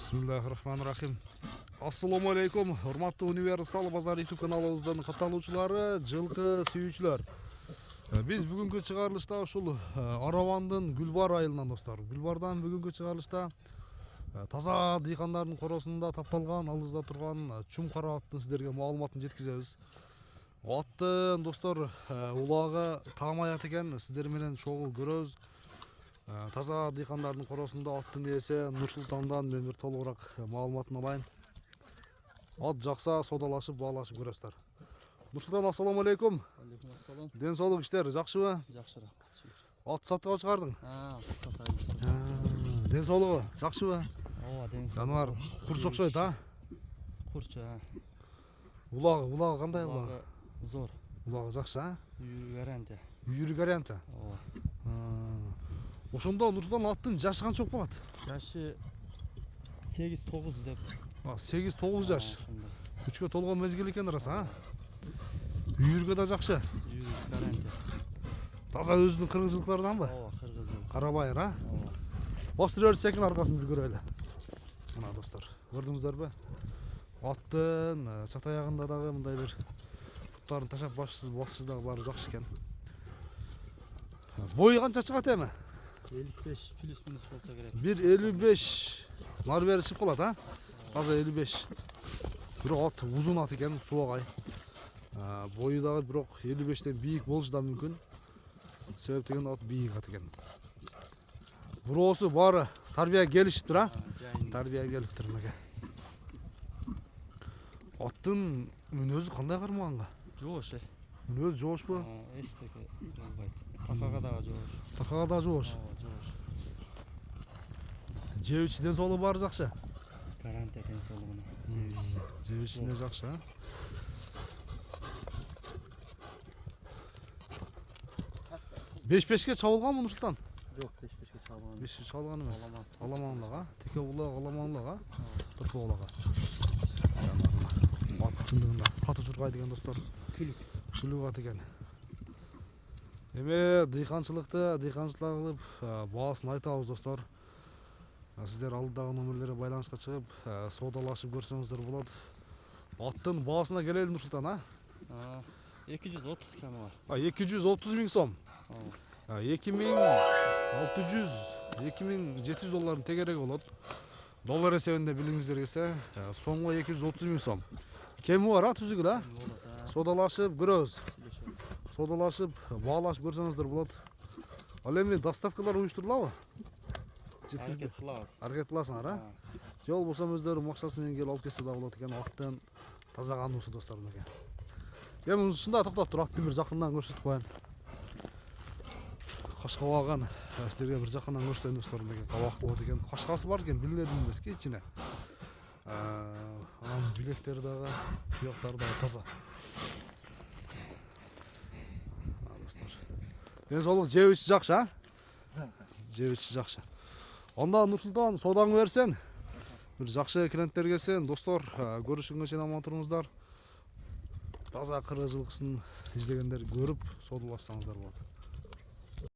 Bismillahirrahmanirrahim. Assalamu alaikum. Hurmatlı Universal Bazar YouTube kanalımızdan katılımcıları, жылкы сүйүүчүлөр. Biz бүгүнкү чыгарылышта ушул Аравандын Гүлбар айылынан достор. Гүлбардан бүгүнкү чыгарылышта таза дыйкандардын коросунда тапталган, алыста турган чум кара аттын сиздерге маалыматын жеткизебиз. Аттын достор улагы таамаят экен, сиздер менен чогуу көрөбүз. Таза дыйкандардын коросунда аттын ээси Нур-Султандан мен бир толугураак маалыматын алайын. Ат жакса содалашып, баалашып көрөсүздөр. Нур-Султан, ассаламу алейкум. Алейкум ассалам. Ден соолук иштер жакшыбы? Жакшы рахмат. Ат сатууга чыгардың? Сатайын. Ден соолугу жакшыбы? Ооба, ден соолугу. Жаныбар курч окшойт, а? Курч, Улагы кандай улагы? Улагы зор. Улагы жакшы, а? Үйрүгәрәнте. Үйрүгәрәнте. Ооба. Ошондо Нур-Султан аттын жашы канча болот? Жашы 8-9 деп. 8-9 жаш. Ошондой. Күчкө толгон мезгил экен рас, а? Үйүргө да жакшы. Үйрүгәрәнте. Таза өзүнүн кыргызчылыктарынан ба? Ооба, кыргызы. Карабайыр, а? Ооба. Бастырып берсеkin аркасын бир көрөлү. Мына достор, көрдүңүздөрбү? Аттын чат аягында дагы мындай бир буттарын ташап басчысы дагы баары жакшы экен. Бою канча чыгат эми? 55 плюс-минус болса керек. 1.55 нар бери чыгып калат, а? Таза 55. Бирок ат узун ат экен, суагай. Бою дагы бирок 55тен бийик болушу да мүмкүн. Себеп деген ат бийик ат экен. Буроосу баары тарбия келишиптир, а? Тарбия келиптир меге. Аттын мүнөзү кандай кармаганга? Жоош. Мүнөзү жоошпу? Эчтеке болбойт. Такага дагы жоош. Такага да жоош. Ооба, жоош. Жебичи ден соолугу баары жакшы. Гарантия ден соолугуна. Жебичине жакшы, а? Беш-бешке чабылганбы Нур-Султан? Жок, 5-5ке чабылган. 5 чабылган эмес. Аламан. Аламанлыга, теке улак, аламанлыга, тырпы улага. Ат чындыгында каты жургай деген достор. Күлүк ат экен. Эми дыйканчылыкты, дыйканчылык кылып, баасын айтабыз достор. Сиздер алдыдагы номерлерге байланышка чыгып, содалашып көрсөңүздөр болот. Аттын баасына келели Нур-Султан, а? 230 км бар. 230 миң сом. 2600, 2700 доллардың тегереги болот. Доллар эсебинде билиңиздер келсе, сомго 230 миң сом. Кеми бар, а түзүгү да? Содалашып көрөбүз. Содалашып, баалашып көрсөңүздөр болот. Ал эми доставкалар уюштурулабы? Аракет кылабыз. Аракет кыласыңар, а? Же болбосо өздөрү максаты менен келип алып келсе да болот экен. Аттын таза кануусу достор меге. Эми ушунда токтоп тур, атты бир жакындан көрсөтүп коеюн. Кашка баган, сиздерге бир жакындан көрсөтөйүн достор меге. Кабак болот экен. Кашкасы бар экен, билинедим эмески ичине. Анын билектери дагы, туяктары дагы таза. Достор. Ден соолук жебичи жакшы, а? Жебичи жакшы. Онда Нур-Султан содаңы берсен, бир жакшы клиенттер келсен, достор, көрүшүнгө чейин аман туруңуздар. Таза кыргыз жылкысын издегендер көрүп содалашсаңыздар болот.